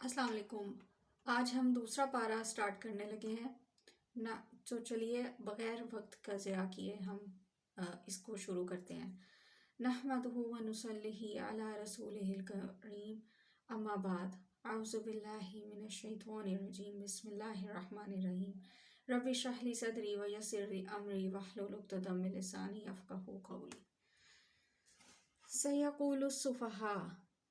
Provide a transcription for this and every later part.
السلام علیکم۔ آج ہم دوسرا پارہ سٹارٹ کرنے لگے ہیں نا، تو چلیے بغیر وقت کا ضیاع کیے ہم اس کو شروع کرتے ہیں۔ نحمدہ و نصلی علی رسولہ الکریم، اما بعد، اعوذ باللہ من الشیطان الرجیم، بسم اللہ الرحمن الرحیم۔ رب اشرح لی صدری ویسر لی امری واحلل عقدۃ من لسانی یفقہوا قولی۔ سیقول السفہاء،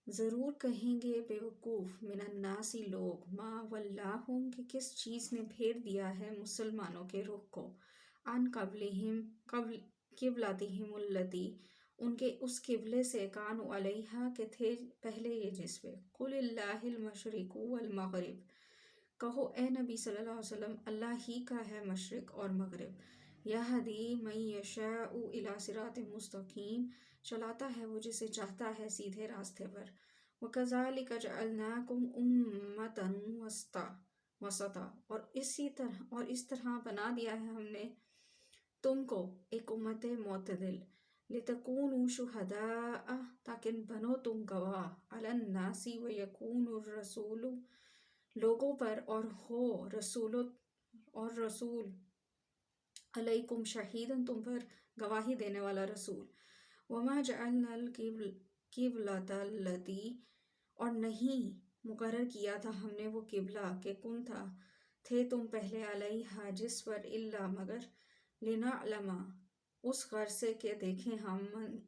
ضرور کہیں گے بے وقوف، من الناس لوگ، ما ولاہم کہ کس چیز نے پھیر دیا ہے مسلمانوں کے رخ کو، عن قبلتہم التی، ان کے اس قبلے سے، کانوا علیہا کہ تھے پہلے یہ جس پہ، قل اللہ المشرق والمغرب، کہو اے نبی صلی اللہ علیہ وسلم اللہ ہی کا ہے مشرق اور مغرب، یہدی من یشاء الی صراط مستقیم، چلاتا ہے وہ جسے چاہتا ہے سیدھے راستے پر، وَكَذَلِكَ جَعَلْنَاكُمْ أُمَّةً وَسَطًا، اور اس طرح بنا دیا ہے ہم نے تم کو ایک امت معتدل، لِتَكُونُوا شُهَدَاءَ تاکہ بنو تم گواہ، عَلَى النَّاسِ وَيَكُونَ الرَّسُولُ لوگوں پر، اور ہو رسول علیکم شہیداً تم پر گواہی دینے والا رسول، وما جعلنا القبلۃ التی، اور نہیں مقرر کیا تھا ہم نے وہ قبلہ کہ کن تھا تھے تم پہلے، علیہا جس پر، الا مگر، لنعلم اس غرض سے کہ دیکھیں ہم،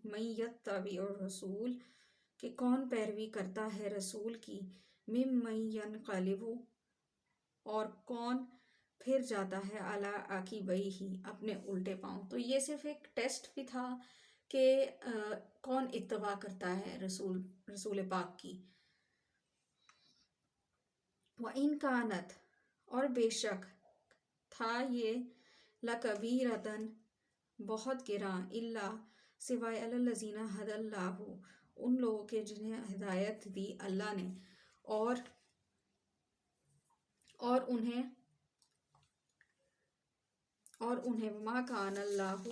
من یتبع الرسول کہ کون پیروی کرتا ہے رسول کی، ممن ینقلب اور کون پھر جاتا ہے، علی عقبیہ اپنے الٹے پاؤں۔ تو یہ صرف ایک ٹیسٹ بھی تھا کہ کون اتباع کرتا ہے رسول پاک کی۔ وَإِن كَانَتْ اور بے شک تھا یہ، لَكَبِيرَةً بہت گراں، الا سوائے، علی الذین ھدی اللہ ان لوگوں کے جنہیں ہدایت دی اللہ نے، اور انہیں وما کان اللہ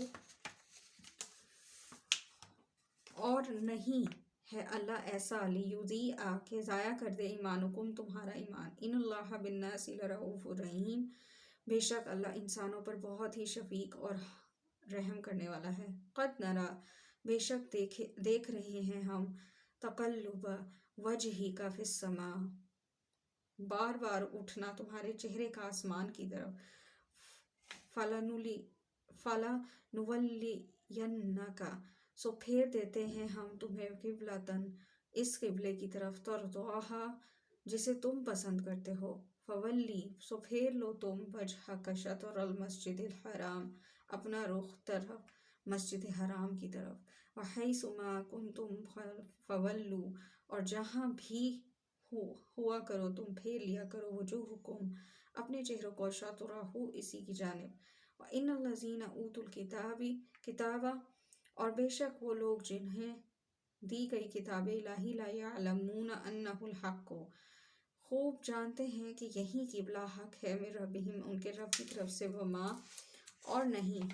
اور نہیں ہے اللہ ایسا، لیضیع کہ ضائع کر دے، ایمانکم تمہارا ایمان، ان اللہ بالناس لرؤوف رحیم بے شک اللہ انسانوں پر بہت ہی شفیق اور رحم کرنے والا ہے۔ قد نرا بے شک دیکھ رہے ہیں ہم، تقلب وجہک فی السماء بار بار اٹھنا تمہارے چہرے کا آسمان کی طرف، فَلَنُوَلِّيَنَّکَ سو پھیر دیتے ہیں ہم تمہیں، قبلۃً اس قبلے کی طرف، ترضاھا جسے تم پسند کرتے ہو، فولی سو پھیر لو تم، وجہک شطر المسجد الحرام اپنا رخ طرف مسجد حرام کی طرف، وحیث ما کنتم فولوا اور جہاں بھی ہوا کرو تم پھیر لیا کرو، وجوہکم اپنے چہروں کو، شطرہ اسی کی جانب، وَإِنَّ الَّذِينَ أُوتُوا الْكِتَابَ اور بے شک وہ لوگ جنہیں دی گئی کتاب الہی، لا یعلمون انہ الحق خوب جانتے ہیں کہ یہی قبلہ حق ہے، من ربہم ان کے رب کی طرف سے، وما اور نہیں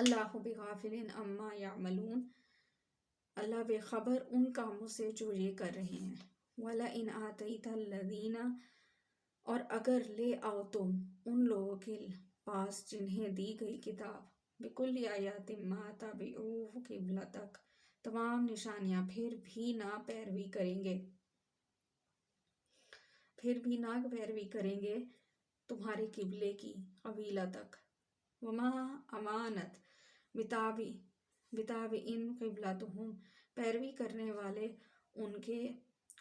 اللہ بغافل عما یعملون اللہ بے خبر ان کاموں سے جو یہ کر رہے ہیں، وَلَئِنْ آتَیْتَ الَّذِينَ اور اگر لے آؤ تم ان لوگوں کے پاس جنہیں دی گئی کتاب، بِكُلِّ آیَاتٍ مَا تَبِعُوا قِبْلَتَکَ تمام نشانیاں پھر بھی نہ پیروی کریں گے تمہارے قبلے کی، قبیلہ تک، وما امانت بتابعٍ قبلتہم پیروی کرنے والے ان کے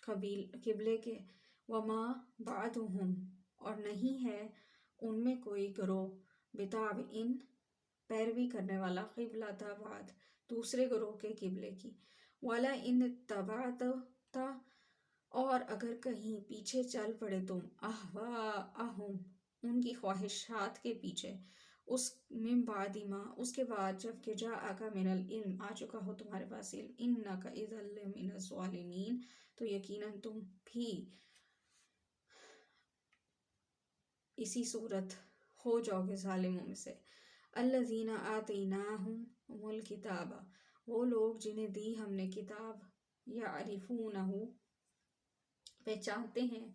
قبلے کے، وما بعضہم اور نہیں ہے ان میں کوئی گروہ، بتابعٍ پیروی کرنے والا، قبلۃ بعض دوسرے گروہ کے قبلے کی، وَلَئِنِ اتَّبَعْتَ اور اگر کہیں پیچھے چل پڑے تم، اہواءہم ان کی خواہشات کے پیچھے، اس من بعد ما اس کے بعد جب کہ جاءک من العلم آ چکا ہو تمہارے پاس علم، انک اذا لمن الظالمین تو یقیناً تم بھی اسی صورت ہو جاؤ گے ظالموں میں سے۔ الذین آتیناہم الکتاب وہ لوگ جنہیں دی ہم نے کتاب، یعرفونہ پہچانتے ہیں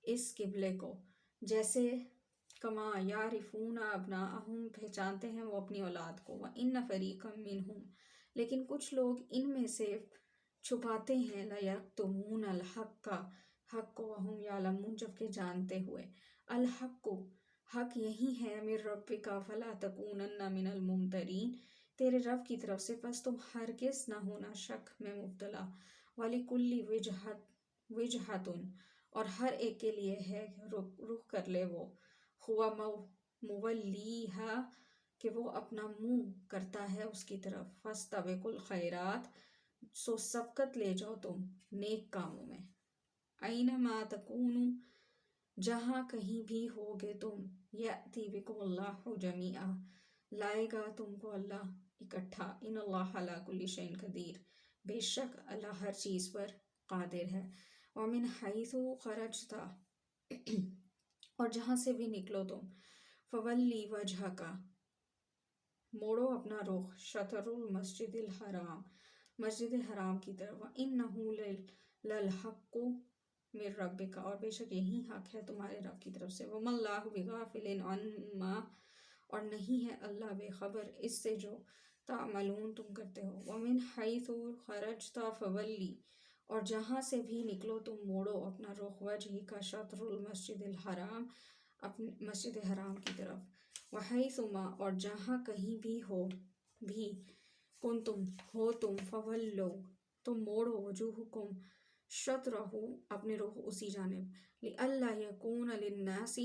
اس قبلے کو، جیسے کما یعرفون ابناءہم، پہچانتے ہیں وہ اپنی اولاد کو، وَإِنَّ فَرِيقًا مِّنْهُمْ، لیکن کچھ لوگ ان میں سے چھپاتے ہیں، لَيَكْتُمُونَ الْحَقَّ، حق کو، وَهُمْ يَعْلَمُونَ، جبکہ جانتے ہوئے، الحق، حق یہی ہے، مِن رَبِّكَ فَلَا تَكُونَنَّ مِنَ الْمُمْتَرِينَ، تیرے رب کی طرف سے، پس تم ہرگز نہ ہونا شک میں مبتلا، وَلِكُلِّ وِجْهَةٌ، اور ہر ایک کے لیے ہے رخ کر لے وہ، ہوا مولیہا، کہ وہ اپنا منہ کرتا ہے اس کی طرف، فاستبقوا الخیرات، سو سبقت لے جاؤ تم نیک کاموں میں، اینما تکونوا، جہاں کہیں بھی ہوگے تم، یأتی بکم اللہ جمیعا، لائے گا تم کو اللہ اکٹھا، ان اللہ علی کل شیء قدیر، بے شک اللہ ہر چیز پر قادر ہے، ومن حیث خرجت، اور جہاں سے بھی نکلو تم، فولی وجہک، موڑو اپنا رخ، شطر المسجد الحرام، مسجد حرام کی طرف، وَإِنَّهُ لَلْحَقُّ مِن رَبِّكَ، اور بے شک یہی حق ہے تمہارے رب کی طرف سے، وَمَا اللَّهُ بِغَافِلٍ عَمَّا، اور نہیں ہے اللہ بے خبر اس سے جو تعملون تم کرتے ہو، وَمِنْ حَيْثُ خَرَجْتَ فَوَلِّ، اور جہاں سے بھی نکلو تم موڑو اپنا رخ، وجہک شطر المسجد الحرام، اپنے مسجد حرام کی طرف، وحیثما، اور جہاں کہیں بھی ہو بھی، کنتم ہو تم، فولو، تم موڑو، وجوہکم شطرہ، اپنے رخ اسی جانب، لئلا یکون للناس،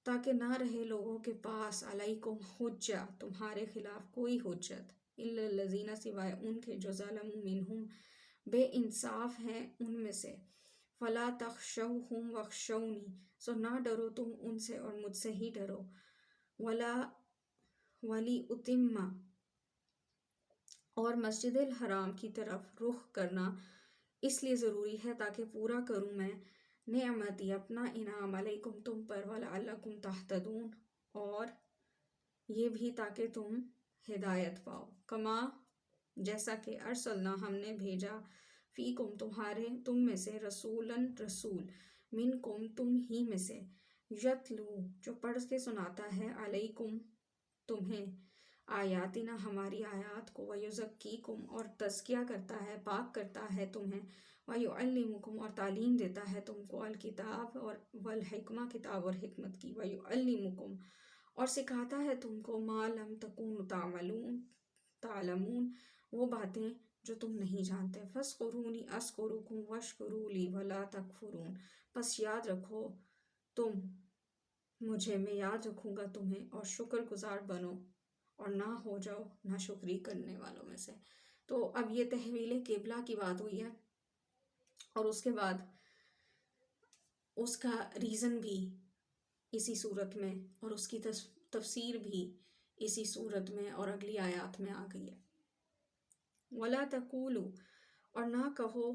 تاکہ نہ رہے لوگوں کے پاس، علیکم حجہ، تمہارے خلاف کوئی حجت، الا الذین، سوائے ان کے جو ظلموا منہم، بے انصاف ہیں ان میں سے، فلا تخشوہم واخشونی، سو نہ ڈرو تم ان سے اور مجھ سے ہی ڈرو، ولی اتم، اور مسجد الحرام کی طرف رخ کرنا اس لیے ضروری ہے تاکہ پورا کروں میں نعمتی، اپنا انعام، علیکم تم پر، ولعلکم تہتدون، اور یہ بھی تاکہ تم ہدایت پاؤ، کما، جیسا کہ ارسلنا، ہم نے بھیجا، فیکم، تم میں سے، رسولاً، رسول، منکم، تم ہی میں سے، یتلو، جو پڑھ کے سناتا ہے، علیکم، تمہیں، آیاتنا، ہماری آیات کو، ویزکیکم، اور تزکیہ کرتا ہے، پاک کرتا ہے تمہیں، ویعلمکم، اور تعلیم دیتا ہے تم کو، الکتاب اور والحکمہ، کتاب اور حکمت کی، ویعلمکم، اور سکھاتا ہے تم کو، ما لم تکونوا تعلمون، وہ باتیں جو تم نہیں جانتے، فاذکرونی اذکرکم واشکروا لی ولا تکفرون، پس یاد رکھو تم مجھے، میں یاد رکھوں گا تمہیں، اور شکر گزار بنو اور نہ ہو جاؤ ناشکری کرنے والوں میں سے۔ تو اب یہ تحویل قبلہ کی بات ہوئی ہے، اور اس کے بعد اس کا ریزن بھی اسی صورت میں، اور اس کی تفسیر بھی اسی صورت میں اور اگلی آیات میں آ گئی ہے، وَلَا تَقُولُوا، اور نہ کہو،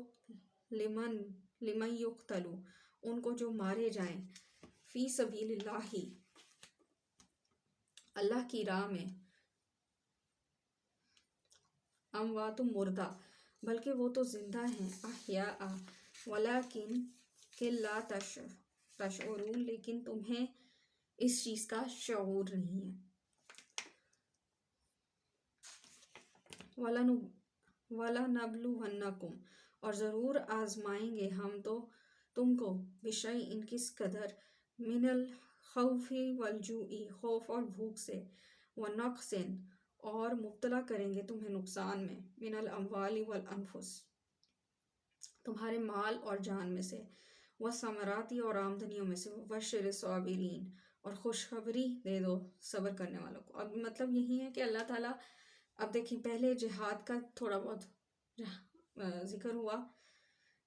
لمن یقتل، ان کو جو مارے جائیں، فی سبیل اللہ، اللہ کی راہ میں، اموات، مردہ، بلکہ وہ تو زندہ ہیں، احیاء، ولیکن، کہ لا تشعرون، لیکن تمہیں اس چیز کا شعور نہیں ہے، وَلَنَبْلُوَنَّکُمْ، اور ضرور آزمائیں گے ہم تو تم کو، بشیء، کس قدر، من الخوف والجوع، خوف اور بھوک سے، ونقص، اور مبتلا کریں گے تمہیں نقصان میں، من الاموال والانفس، تمہارے مال اور جان میں سے، والثمرات، اور آمدنیوں میں سے، وبشر الصابرین، اور خوشخبری دے دو صبر کرنے والوں کو۔ اب مطلب یہی ہے کہ اللہ تعالیٰ، اب دیکھیں پہلے جہاد کا تھوڑا بہت ذکر ہوا،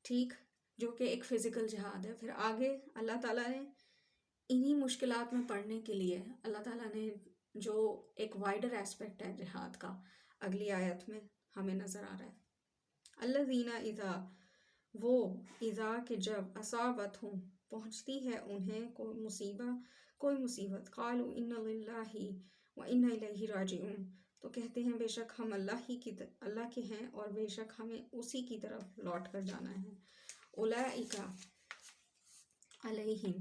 ٹھیک، جو کہ ایک فزیکل جہاد ہے، پھر آگے اللہ تعالیٰ نے انہی مشکلات میں پڑھنے کے لیے اللہ تعالیٰ نے جو ایک وائڈر ایسپیکٹ ہے جہاد کا، اگلی آیت میں ہمیں نظر آ رہا ہے، الذین اذا، وہ، اذا کہ جب، اصابتہم، پہنچتی ہے انہیں کوئی مصیبت، قالوا انا للہ وانا الیہ راجعون، تو کہتے ہیں بے شک ہم اللہ کے ہیں اور بے شک ہمیں اسی کی طرف لوٹ کر جانا ہے، اولئک علیہم،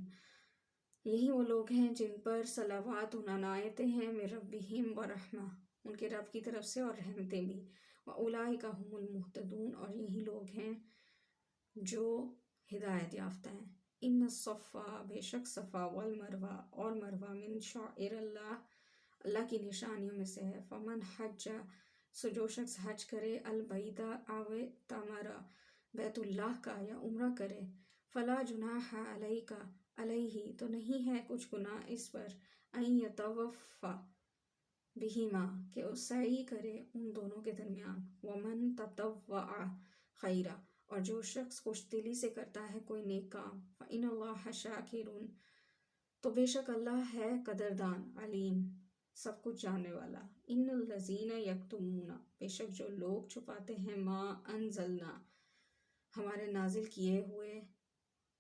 یہی وہ لوگ ہیں جن پر صلوات عنایتیں ہیں من ربہم ورحمہ، ان کے رب کی طرف سے، اور رحمتیں بھی، واولئک هم المہتدون، اور یہی لوگ ہیں جو ہدایت یافتہ ہیں۔ ان الصفا، بے شک صفا، والمروہ، اور مروہ، من شعائر اللہ، اللہ کی نشانیوں میں سے ہے۔ فمن حج، سو جو شخص حج کرے، البیت او تمرا، بیت اللہ کا، یا عمرہ کرے، فلا جناح علیہ، تو نہیں ہے کچھ گناہ اس پر، ان یطوف بہما، کہ اس سعی کرے ان دونوں کے درمیان، ومن تطوع خیرا، اور جو شخص خوش دلی سے کرتا ہے کوئی نیک کام، فإن اللہ شاکر، تو بے شک اللہ ہے قدردان، علیم، سب کچھ جاننے والا۔ ان الذین یکتمون، بے شک جو لوگ چھپاتے ہیں، ما انزلنا، ہمارے نازل کیے ہوئے،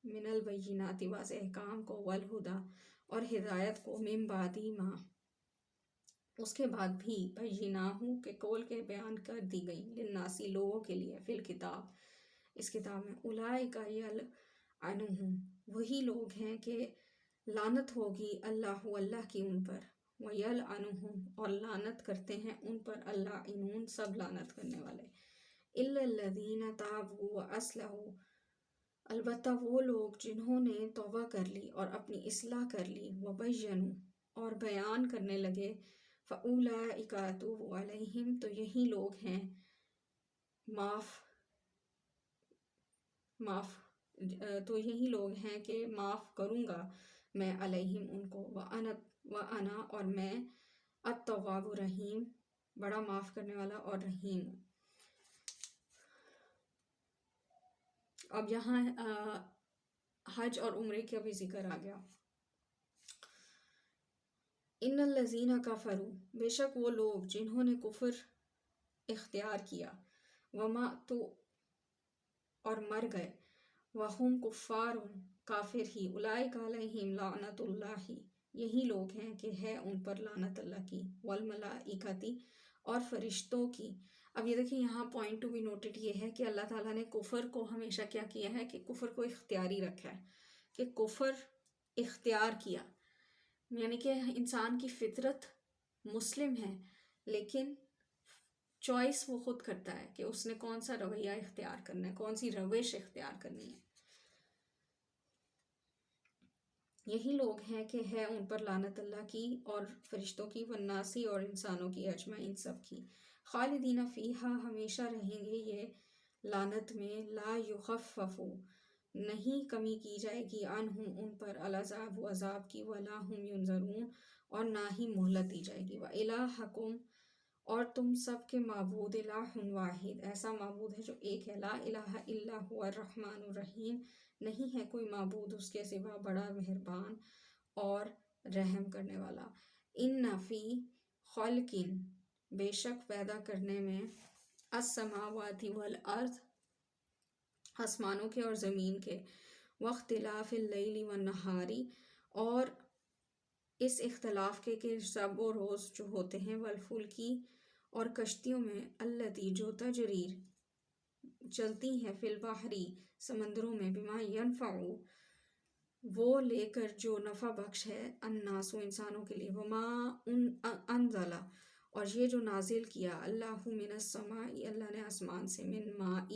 من البینات، واضح احکام کو، والہدی، اور ہدایت کو، من بعد ما، اس کے بعد بھی، بیناہ، کہ کھول کے بیان کر دی گئی، للناسی، لوگوں کے لیے، فی الکتاب، اس کتاب میں، اولئک یلعنہم، وہی لوگ ہیں کہ لعنت ہوگی اللہ کی ان پر، ویلعنہم، اور لعنت کرتے ہیں ان پر اللاعنون، سب لعنت کرنے والے، الا الذین تابوا واصلحوا، البتہ وہ لوگ جنہوں نے توبہ کر لی اور اپنی اصلاح کر لی، وبینوا، اور بیان کرنے لگے، فاولئک اتوب علیہم، تو یہی لوگ ہیں تو یہی لوگ ہیں کہ معاف کروں گا میں، علیہم، ان کو، وانا، اور میں، التواب الرحیم، بڑا معاف کرنے والا اور رحیم ہوں۔ اب یہاں حج اور عمرے کا بھی ذکر آ گیا۔ ان الذین کفروا، بے شک وہ لوگ جنہوں نے کفر اختیار کیا، وماتوا، اور مر گئے، وہم کفار، کافر ہی، اولئک علیہم لعنت اللہ، یہی لوگ ہیں کہ ہے ان پر لعنت اللہ کی، والملائکۃ، اور فرشتوں کی۔ اب یہ دیکھیں یہاں پوائنٹ ٹو بی نوٹڈ یہ ہے کہ اللہ تعالیٰ نے کفر کو ہمیشہ کیا کیا ہے، کہ کفر کو اختیاری رکھا ہے، کہ کفر اختیار کیا، یعنی کہ انسان کی فطرت مسلم ہے، لیکن چوائس وہ خود کرتا ہے کہ اس نے کون سا رویہ اختیار کرنا ہے، کون سی روش اختیار کرنی ہے۔ یہی لوگ ہیں کہ ہے ان پر لعنت اللہ کی اور فرشتوں کی، والناسی، اور انسانوں کی، اجمعین، سب کی، خالدین فیہا، ہمیشہ رہیں گے یہ لعنت میں، لا یخفف، نہیں کمی کی جائے گی، عنہم، ان پر، العذاب، عذاب کی، ولا ہم ینظرون، اور نہ ہی مہلت دی جائے گی، وإلہکم، اور تم سب کے معبود، الہ واحد، ایسا معبود ہے جو ایک ہے، لا الہ الا هو الرحمن الرحیم، نہیں ہے کوئی معبود اس کے سوا، بڑا مہربان اور رحم کرنے والا۔ ان فی خلق، بے شک پیدا کرنے میں، السماوات والارض، آسمانوں کے اور زمین کے، واختلاف اللیل والنہار، اور اس اختلاف کے کہ شب و روز جو ہوتے ہیں، والفلکی، اور کشتیوں میں، التی، جو تجریر، چلتی ہیں، فی البحری، سمندروں میں، بما ینفع، وہ لے کر جو نفع بخش ہے، الناس، انسانوں کے لیے، وما انزل، اور یہ جو نازل کیا، اللہ من السماء، اللہ نے آسمان سے، من ماء،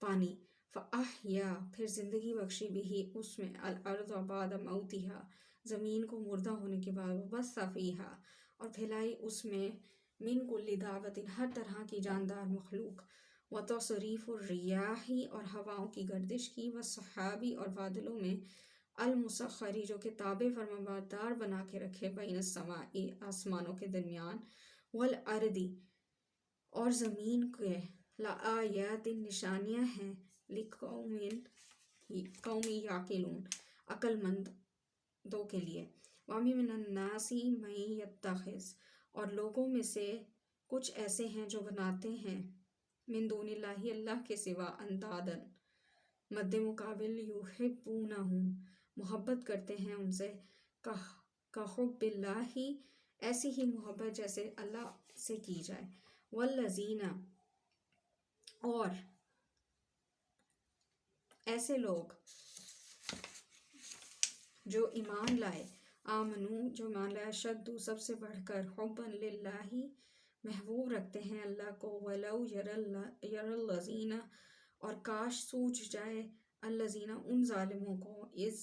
پانی، فاحیا، پھر زندگی بخشی بھی اس میں، الارض بعد موتها، زمین کو مردہ ہونے کے بعد، وبث فیہا، اور پھیلائی اس میں، من کل دابت، ہر طرح کی جاندار مخلوق، وتصریف الریاح، اور ہواؤں کی گردش کی، والسحاب، اور بادلوں میں، المسخر، جو کہ تابع فرمانبردار بنا کے رکھے، بین السماء، آسمانوں کے درمیان، والارض، اور زمین کے، لآیات، نشانیاں ہیں، لقوم، قوم یعقلون، عقل مندوں کے لیے، ومن الناس من یتخذ، اور لوگوں میں سے کچھ ایسے ہیں جو بناتے ہیں، من دون اللہ، اللہ کے سوا، اندادن، مد مقابل، یحبونہم، محبت کرتے ہیں ان سے، کحب اللہ، ایسی ہی محبت جیسے اللہ سے کی جائے، والذین، اور ایسے لوگ جو ایمان لائے، آمنو جو ایمان لائے، شدو سب سے بڑھ کر، حبا للہ محبوب رکھتے ہیں اللہ کو، ولو یر الذین اور کاش سوچ جائے، الذین ان ظالموں کو، اذ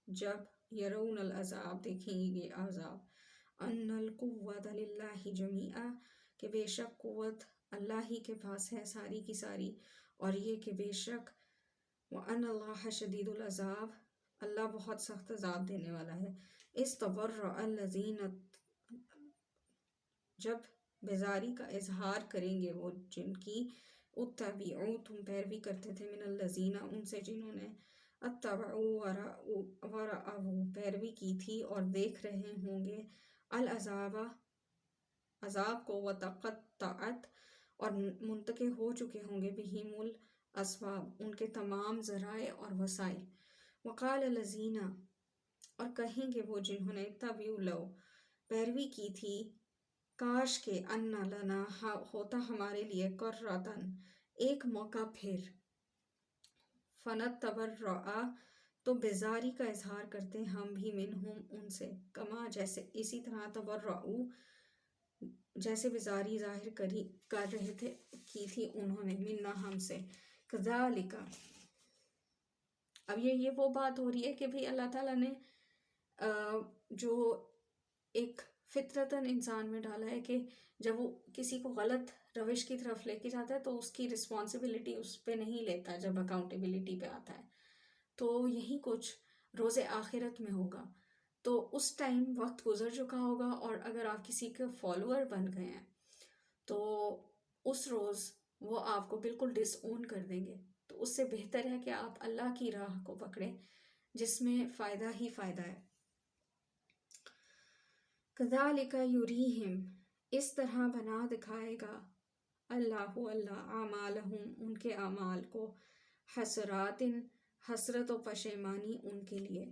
جب، یرون العذاب دیکھیں گے یہ عذاب، ان القوۃ للہ جمیعا کہ بے شک قوت اللہ ہی کے پاس ہے ساری کی ساری، اور یہ کہ بے شک وَأَنَّ اللَّهَ شَدِيدُ الْعَذَابِ اللہ بہت سخت عذاب دینے والا ہے۔ استبرأ الذین جب بیزاری کا اظہار کریں گے وہ جن کی، اتبعوا تم پیروی کرتے تھے، من الذین ان سے جنہوں نے، اتبعوا ورأوا پیروی کی تھی اور دیکھ رہے ہوں گے، العذاب عذاب کو، وتقطعت اور منتقل ہو چکے ہوں گے، بہم الاسباب ان کے تمام ذرائع اور وسائل، وقال الذین اور کہیں گے وہ جنہوں نے، اتبعوا لو پیروی کی تھی، کاش کہ ان لنا ہوتا ہمارے لیے کرۃن ایک موقع پھر، فنتبرأ تو بیزاری کا اظہار کرتے ہم بھی، منہم ان سے، کما جیسے، اسی طرح، تبرؤ جیسے بیزاری ظاہر کر رہے تھے کی تھی انہوں نے، منا ہم سے، کذالک اب یہ وہ بات ہو رہی ہے کہ بھئی اللہ تعالیٰ نے جو ایک فطرتاً انسان میں ڈالا ہے کہ جب وہ کسی کو غلط روش کی طرف لے کے جاتا ہے تو اس کی رسپانسبلٹی اس پہ نہیں لیتا جب اکاؤنٹیبلٹی پہ آتا ہے، تو یہی کچھ روز آخرت میں ہوگا، تو اس ٹائم وقت گزر چکا ہوگا، اور اگر آپ کسی کے فالوور بن گئے ہیں تو اس روز وہ آپ کو بالکل ڈس اون کر دیں گے، تو اس سے بہتر ہے کہ آپ اللہ کی راہ کو پکڑیں جس میں فائدہ ہی فائدہ ہے۔ کذالک یریہم اس طرح بنا دکھائے گا اللہ اعمالہم ان کے اعمال کو، حسرات حسرت و پشیمانی ان کے لیے،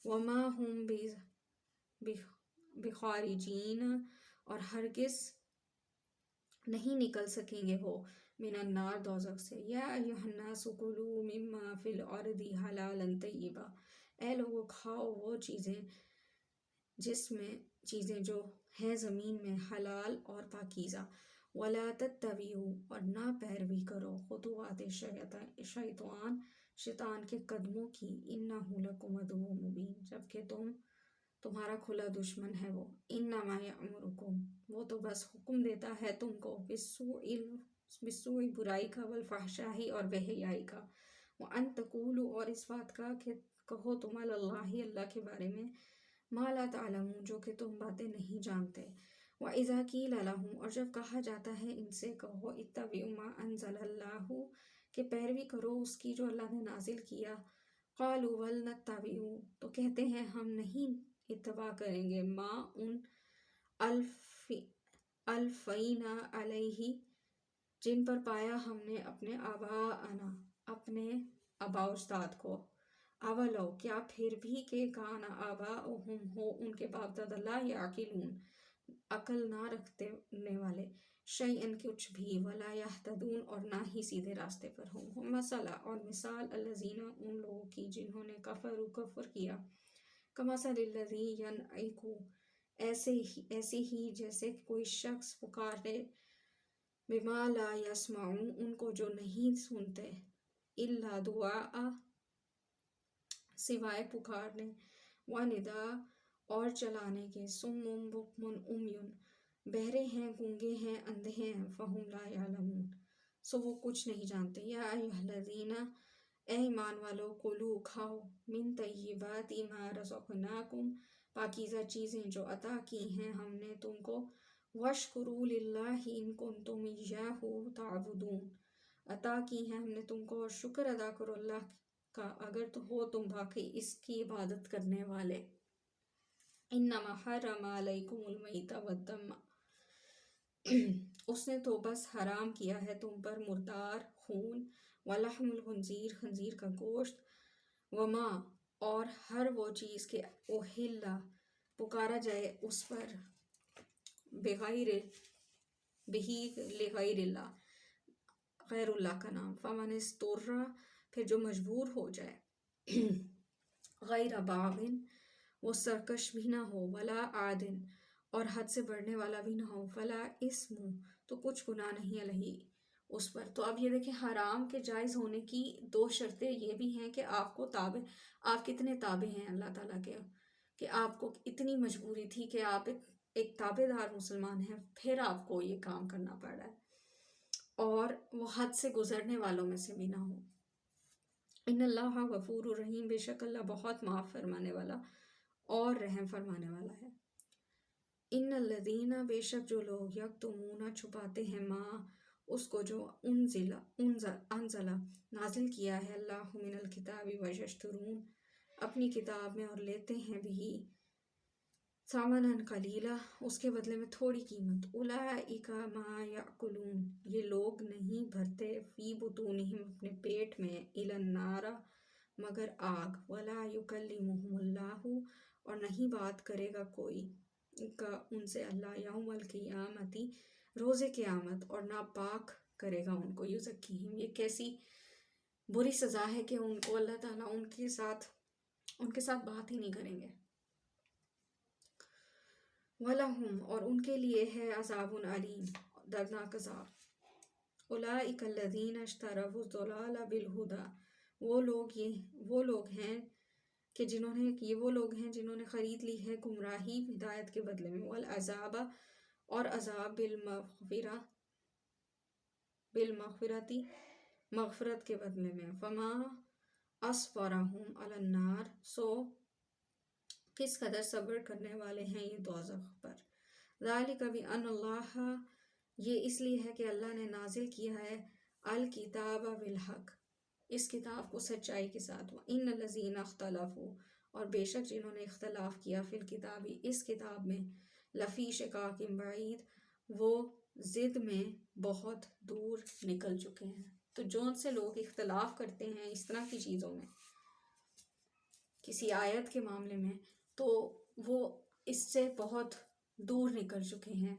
وما ہم بخارجین اور ہرگز نہیں نکل سکیں گے وہ، من النار دوزخ سے، یا ایھا الناس کلوا مما فی الارض حلالا طیبا اے لوگو کھاؤ وہ چیزیں جو ہیں زمین میں حلال اور پاکیزہ، ولا تتبعوا اور نہ پیروی کرو، خطوات شیطان کے قدموں کی، انہ لکم عدو مبین جبکہ تمہارا کھلا دشمن ہے وہ، انما یأمرکم وہ تو بس حکم دیتا ہے تم کو، بالسوء برائی کا، والفحشاء اور بے حیائی کا، وان تقولوا اور اس بات کا کہ کہو تم علی اللہ اللہ کے بارے میں، ما لا تعلمون جو کہ تم باتیں نہیں جانتے، وَإِذَا قِيلَ لَهُمْ اور جب کہا جاتا ہے ان سے، کہو اتبعوا ما انزل اللہ کہ پیروی کرو اس کی جو اللہ نے نازل کیا، قالوا بل نتبع تو کہتے ہیں ہم نہیں اتباع کریں گے، ما ان الفینا علیہ جن پر پایا ہم نے اپنے آباءنا اپنے آباء و اجداد کو، اولو کیا پھر بھی کہ کان آباؤہم ہو ان کے باپ دادا، لا یعقلون عقل نہ رکھنے والے، شیئن کچھ بھی، ولا یہتدون اور نہ ہی سیدھے راستے پر ہوں، مسئلہ اور مثال، الذین ان لوگوں کی جنہوں نے کفر کیا، کمثل الذی ینعق ایسے ہی جیسے کوئی شخص پکارے، بما لا یسمعون ان کو جو نہیں سنتے، الا دعاء سوائے پکارنے، ونداء اور چلانے کے، صم بکم عمی بہرے ہیں، گونگے ہیں، اندھے ہیں، فہم لا یعلمون سو وہ کچھ نہیں جانتے، یا ایھا الذین اے ایمان والو، کلوا کھاؤ، من طیبات ما رزقناکم پاکیزہ چیزیں جو عطا کی ہیں ہم نے تم کو، واشکروا للہ ان کنتم ایاہ تعبدون عطا کی ہیں ہم نے تم کو، اور شکر ادا کرو اللہ کا اگر تو ہو تم باقی اس کی عبادت کرنے والے، انما حرم علیکم المیت والدم اس نے تو بس حرام کیا ہے تم پر مردار خون، ولحم الخنزیر خنزیر کا گوشت، وما اور ہر وہ چیز کہ اوہلا پکارا جائے اس پر، بغیر بہی لغیر اللہ غیر اللہ کا نام، فمن استر پھر جو مجبور ہو جائے، غیر باغن وہ سرکش بھی نہ ہو، ولا عادن اور حد سے بڑھنے والا بھی نہ ہو، فلا اسم تو کچھ گناہ نہیں علیہ اس پر۔ تو اب یہ دیکھیں حرام کے جائز ہونے کی دو شرطیں یہ بھی ہیں کہ آپ کو تابع، آپ کتنے تابع ہیں اللہ تعالیٰ کے، کہ آپ کو اتنی مجبوری تھی کہ آپ ایک تابع دار مسلمان ہیں، پھر آپ کو یہ کام کرنا پڑ رہا ہے، اور وہ حد سے گزرنے والوں میں سے بھی نہ ہو۔ ان اللہ غفور الرحیم، بے شک اللہ بہت معاف فرمانے والا اور رحم فرمانے والا ہے۔ ان الذین، بے شک جو لوگ یکتمون چھپاتے ہیں، ماں اس کو جو انزل نازل کیا ہے اللہ من الکتاب ویشترون اپنی کتاب میں، اور لیتے ہیں بھی ثمنا قلیلا اس کے بدلے میں تھوڑی قیمت، اولئک ما یاکلون یہ لوگ نہیں بھرتے، فی بطونہم اپنے پیٹ میں، الی النار مگر آگ، ولا یکلمہم اللہ اور نہیں بات کرے گا کوئی کا ان سے اللہ، یوم القیامتی روز قیامت، اور ناپاک کرے گا ان کو، یزکیہم یہ کیسی بری سزا ہے کہ ان کو اللہ تعالیٰ ان کے ساتھ بات ہی نہیں کریں گے۔ وَلَهُمْ اور ان کے لیے ہے عذاب علیم دردناک عذاب۔ اولئک الذین اشتروا الضلالۃ بالہدی وہ لوگ ہیں جنہوں نے خرید لی ہے گمراہی ہدایت کے بدلے میں، والعذاب اور عذاب بالمغفرتی مغفرت کے بدلے میں، فما اصبرہم علی النار سو کس قدر صبر کرنے والے ہیں یہ دوزخ پر، ذالک بان اللہ یہ اس لیے ہے کہ اللہ نے نازل کیا ہے الکتاب بالحق اس کتاب کو سچائی کے ساتھ، وان الذین اختلفوا اور بے شک جنہوں نے اختلاف کیا فی الکتاب اس کتاب میں، لفی شقاق بعید وہ ضد میں بہت دور نکل چکے ہیں۔ تو جون سے لوگ اختلاف کرتے ہیں اس طرح کی چیزوں میں، کسی آیت کے معاملے میں، تو وہ اس سے بہت دور نکل چکے ہیں،